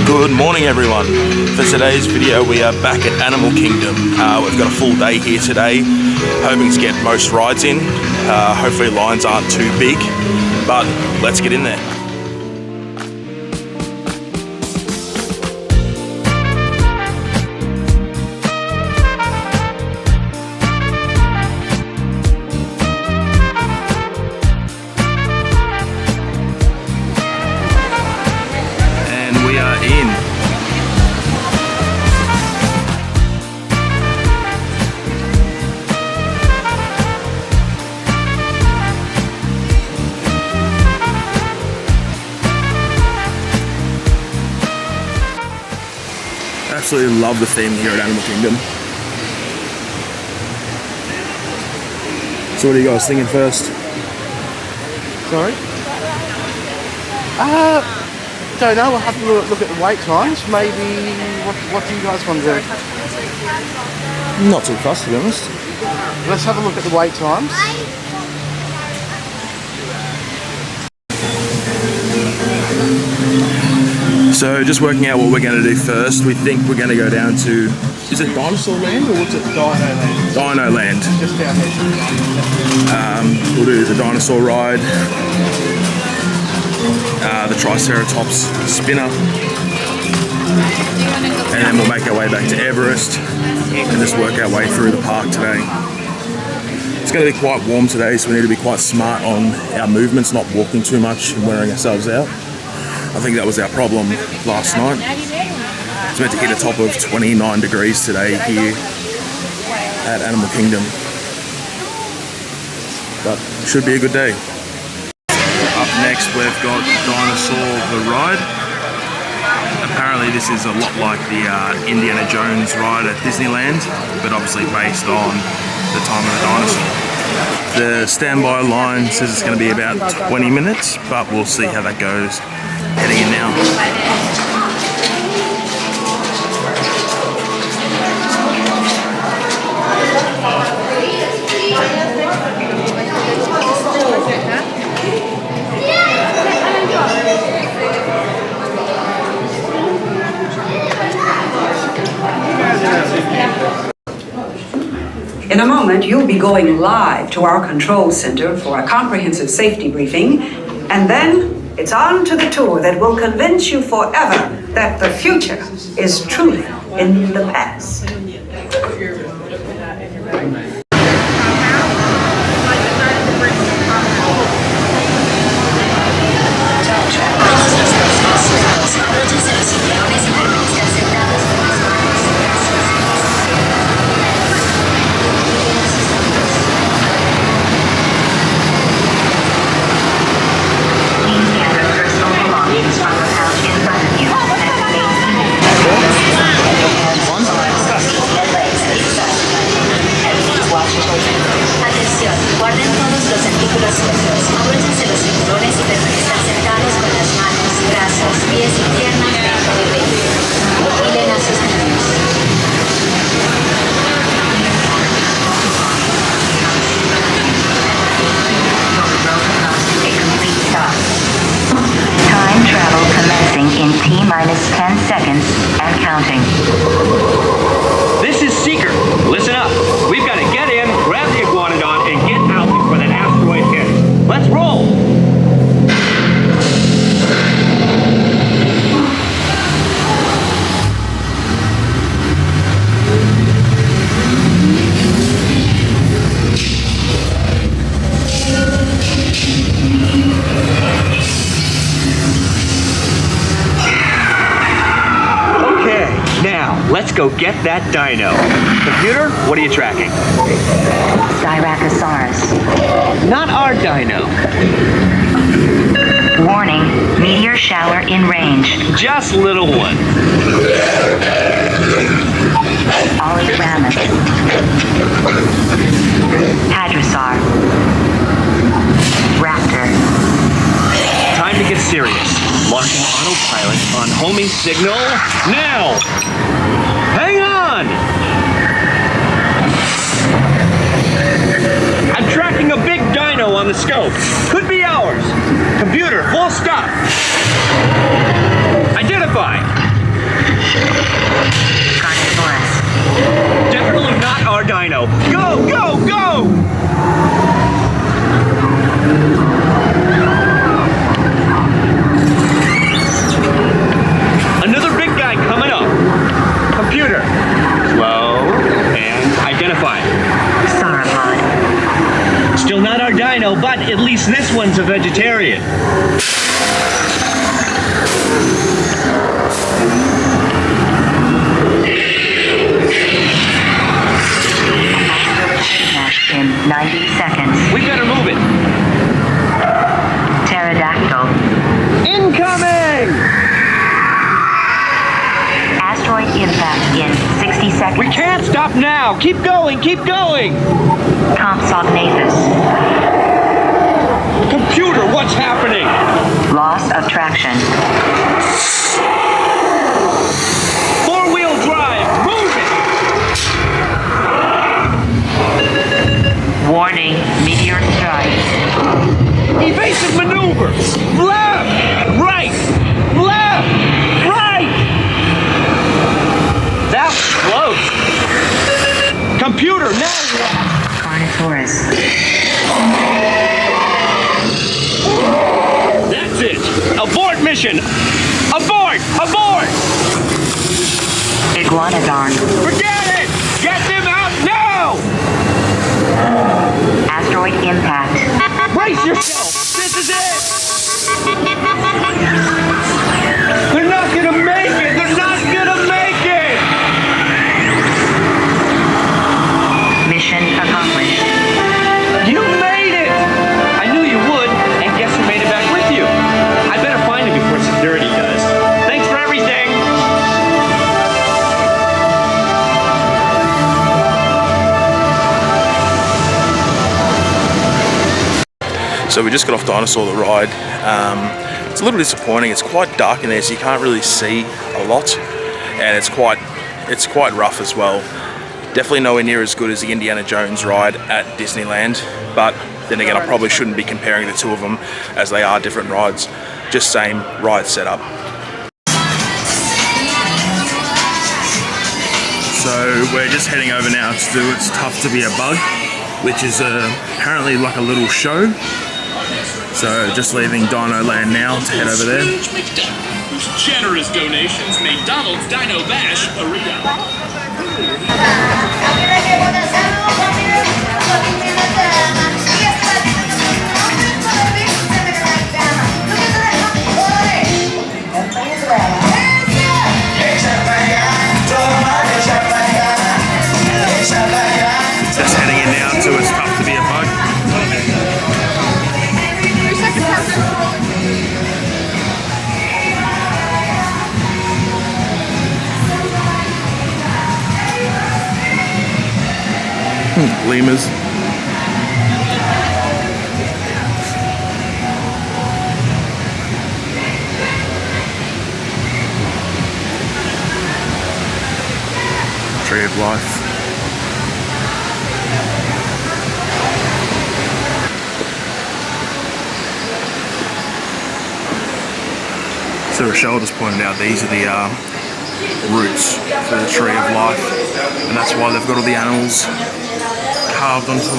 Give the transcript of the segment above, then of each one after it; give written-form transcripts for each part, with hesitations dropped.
Good morning everyone. For today's video we are back at Animal Kingdom. We've got a full day here today, hoping to get most rides in. Hopefully lines aren't too big, but let's get in there. Absolutely love the theme here at Animal Kingdom. So what are you guys thinking first? Sorry? Don't know, we'll have to look at the wait times. Maybe, what do you guys want to do? Not too fussed, to be honest. Let's have a look at the wait times. So just working out what we're going to do first. We think we're going to go down to, is it Dinosaur Land or what's it? Dino Land. Dino Land. Just down here. We'll do the dinosaur ride, the Triceratops spinner, and then we'll make our way back to Everest and just work our way through the park today. It's going to be quite warm today, so we need to be quite smart on our movements, not walking too much and wearing ourselves out. I think that was our problem last night. It's meant to hit a top of 29 degrees today here at Animal Kingdom. But it should be a good day. Up next we've got Dinosaur the Ride. Apparently this is a lot like the Indiana Jones ride at Disneyland, but obviously based on the time of the dinosaur. The standby line says it's going to be about 20 minutes, but we'll see how that goes. Heading in now. In a moment, you'll be going live to our control center for a comprehensive safety briefing, and then it's on to the tour that will convince you forever that the future is truly in the past. In T-minus 10 seconds and counting. This is Seeker. Listen up. We've got to get in, grab the iguanodon, and get out before that asteroid hits. Let's roll! Let's go get that dino. Computer, what are you tracking? Styracosaurus. Not our dino. Warning, meteor shower in range. Just little one. Ollieramus. Hadrosaur. Raptor. Time to get serious. Launching autopilot on homing signal now! Hang on! I'm tracking a big dino on the scope. Could be ours. Computer, full stop. Identify. He's a vegetarian. In 90 seconds. We better move it. Pterodactyl. Incoming! Asteroid impact in 60 seconds. We can't stop now. Keep going, keep going. Compsognathus. Computer, what's happening? Loss of traction. Four-wheel drive, move it! Warning, meteor strike. Evasive maneuver! Left! Right! Left! Right! That was close. Computer, now what? Carnotaurus. That's it! Abort mission! Abort! Abort! Iguanodon. Forget it! Get them out now! Asteroid impact. Brace yourself! This is it! They're not gonna make it! They're not gonna make it! Mission accomplished. You made it! I knew you would, and guess who made it back with you? I better find him before security does. Thanks for everything! So we just got off Dinosaur the ride. It's a little disappointing. It's quite dark in there, so you can't really see a lot, and it's quite rough as well. Definitely nowhere near as good as the Indiana Jones ride at Disneyland, but then again, I probably shouldn't be comparing the two of them as they are different rides, just same ride setup. So we're just heading over now to do It's Tough to Be a Bug, which is apparently like a little show. So just leaving Dino Land now to head over there. Whose generous donations made Donald's Dino Bash a reality. Just heading in now to It's Tough to Be a Bug. Lemurs. Tree of Life. So Rochelle just pointed out these are the roots for the Tree of Life, and that's why they've got all the animals carved onto them.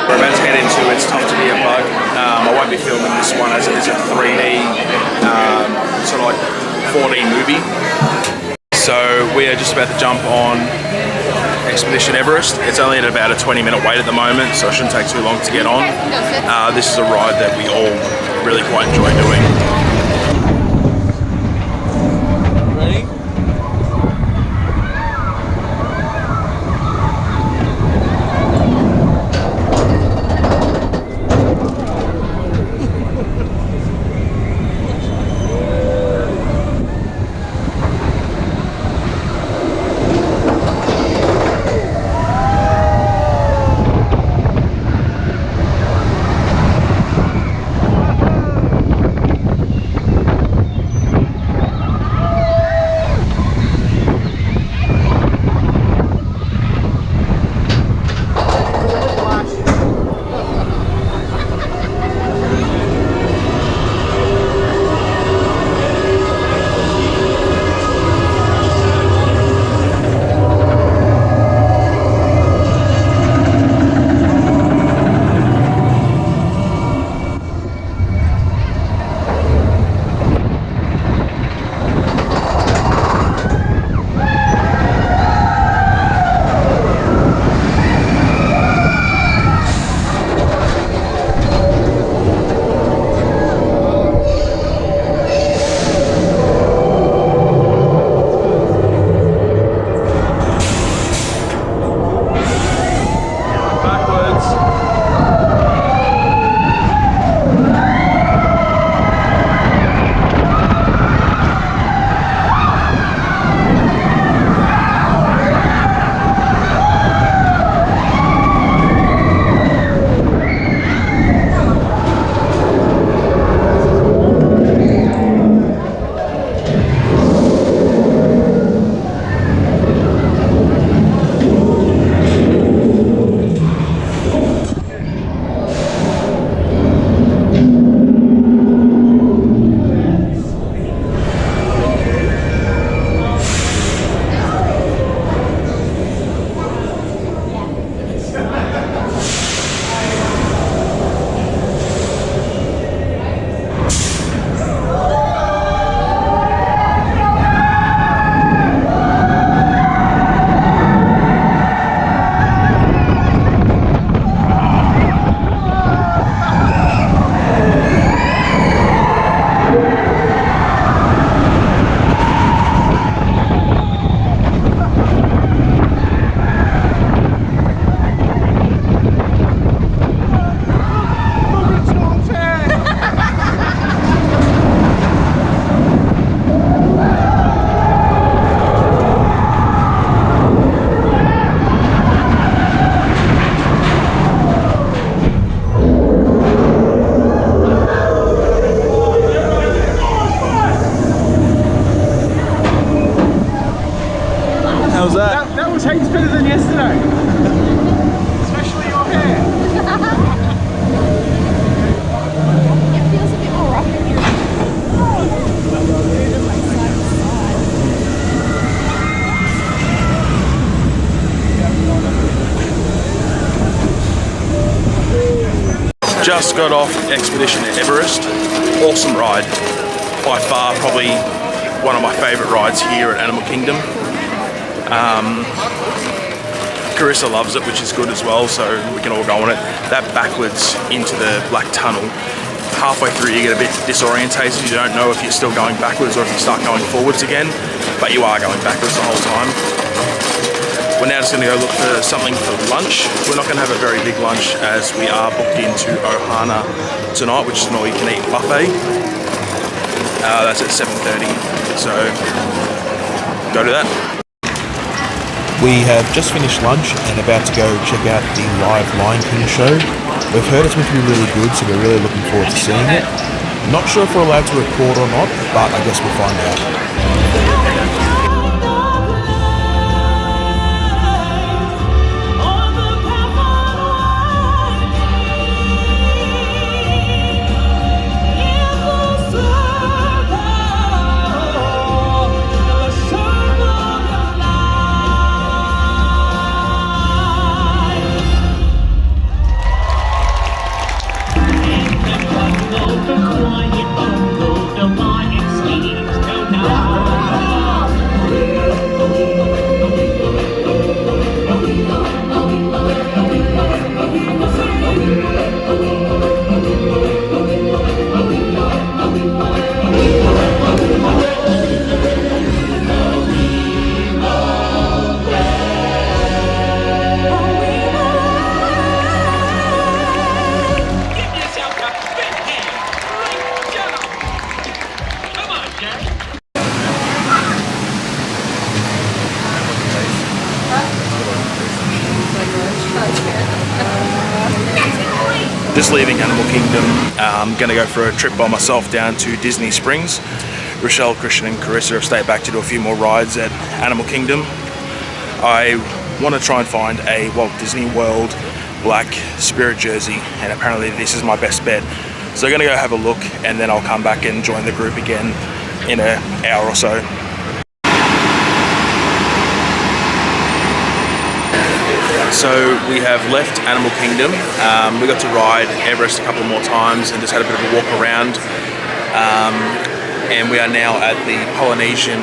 We're about to head into It's Tough to Be a Bug. I won't be filming this one as it is a 3D, sort of like 4D movie. So we are just about to jump on Expedition Everest. It's only at about a 20-minute wait at the moment, so it shouldn't take too long to get on. This is a ride that we all really quite enjoy doing. was that? That was heaps better than yesterday. Especially your hair. It feels a bit more rough in here. Just got off expedition to Everest. Awesome ride. By far, probably one of my favourite rides here at Animal Kingdom. Carissa loves it, which is good as well, so we can all go on it. That backwards into the Black Tunnel, halfway through you get a bit disorientated. You don't know if you're still going backwards or if you start going forwards again, but you are going backwards the whole time. We're now just going to go look for something for lunch. We're not going to have a very big lunch as we are booked into Ohana tonight, which is an all-you-can-eat buffet. That's at 7:30, so go to that. We have just finished lunch and about to go check out the live Lion King show. We've heard it's meant to be really good, so we're really looking forward to seeing it. Not sure if we're allowed to record or not, but I guess we'll find out. Just leaving Animal Kingdom, I'm going to go for a trip by myself down to Disney Springs. Rochelle, Christian and Carissa have stayed back to do a few more rides at Animal Kingdom. I want to try and find a Walt Disney World black Spirit jersey, and apparently this is my best bet. So I'm going to go have a look and then I'll come back and join the group again in an hour or so. So we have left Animal Kingdom. We got to ride Everest a couple more times and just had a bit of a walk around. And we are now at the Polynesian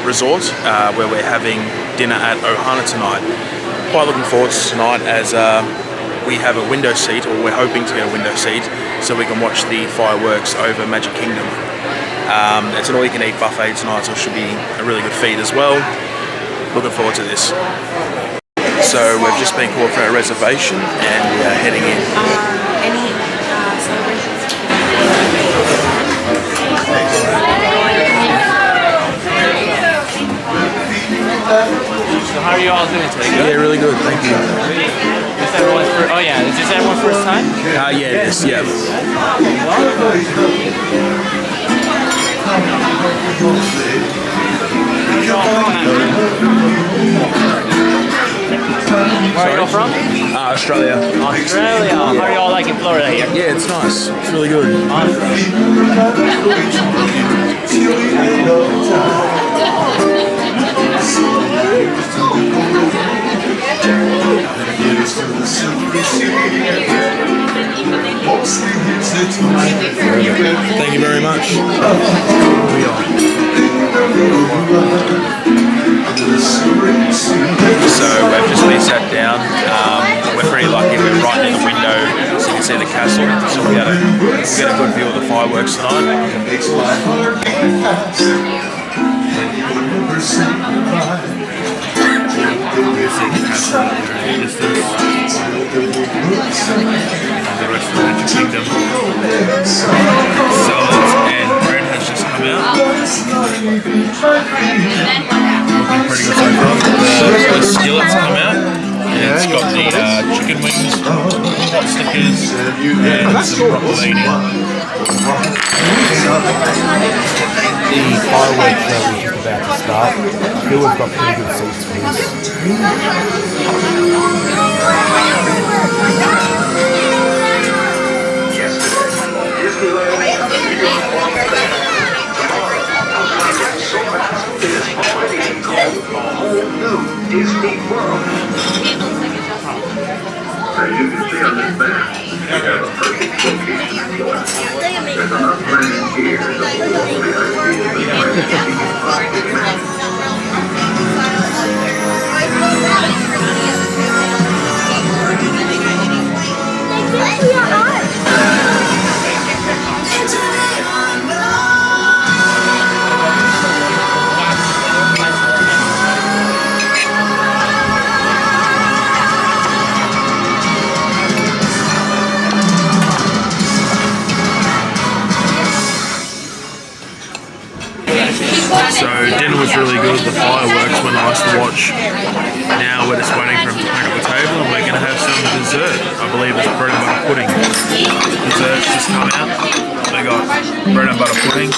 resort where we're having dinner at Ohana tonight. Quite looking forward to tonight as we have a window seat, or we're hoping to get a window seat, so we can watch the fireworks over Magic Kingdom. It's an all-you-can-eat buffet tonight, so it should be a really good feed as well. Looking forward to this. So we've just been called for a reservation and we are heading in. Any celebrations? So how are you all doing today? Good? Yeah, really good, thank you. Is everyone's first, oh yeah, is this everyone's first time? Yeah, it is, yeah. Where are you all from? Australia. Australia. How are you all liking Florida here? Yeah, it's nice. It's really good. Thank you very much. So we've just been sat down. We're pretty lucky. We're right near the window, so you can see the castle. So we get a good view of the fireworks tonight. You see the castle there in the distance. And the rest of the Magic Kingdom. Salads and bread has just come out. Looking pretty good so far. The skillet's come out. And it's got the chicken wings, hot stickers, and some broccolini. The fireworks show is just about to start. I feel we've got pretty good seats for this. Disney World. As you can see on this map, we have a perfect location for it. There's our plan here. The So dinner was really good, the fireworks were nice to watch. Now we're just waiting for him to pack up the table and we're going to have some dessert. I believe it's bread and butter pudding. Desserts just come out. We got bread and butter pudding,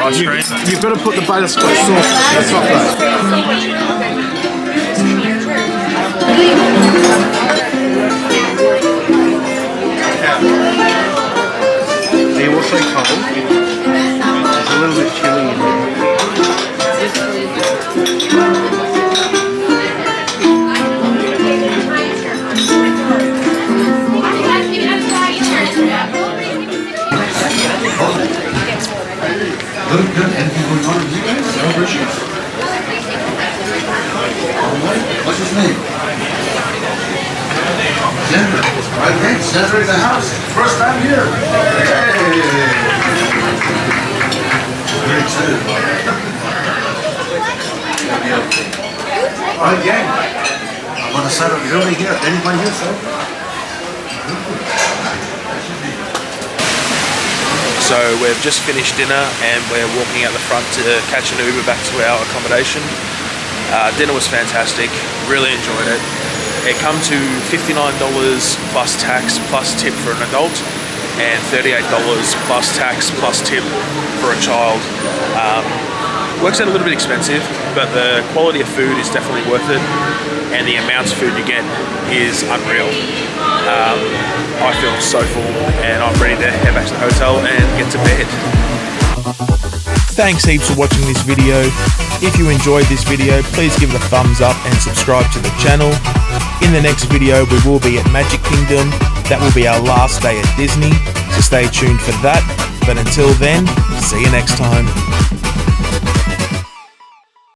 ice cream. You've got to put the butterscotch sauce on top though. Are you also cold? It's a little bit chilly in here. Good. Anything going on in here? Celebration? What's his name? Senator. Okay, Senator in the house. First time here. Hey! Very excited about it. All right, gang. I'm going to set up early here. Anybody here, sir? So we've just finished dinner and we're walking out the front to catch an Uber back to our accommodation. Dinner was fantastic, really enjoyed it. It come to $59 plus tax plus tip for an adult and $38 plus tax plus tip for a child. Works out a little bit expensive, but the quality of food is definitely worth it and the amounts of food you get is unreal. I feel so full and I'm ready to head back to the hotel and get to bed. Thanks heaps for watching this video. If you enjoyed this video, please give it a thumbs up and subscribe to the channel. In the next video, we will be at Magic Kingdom. That will be our last day at Disney, so stay tuned for that. But until then, see you next time.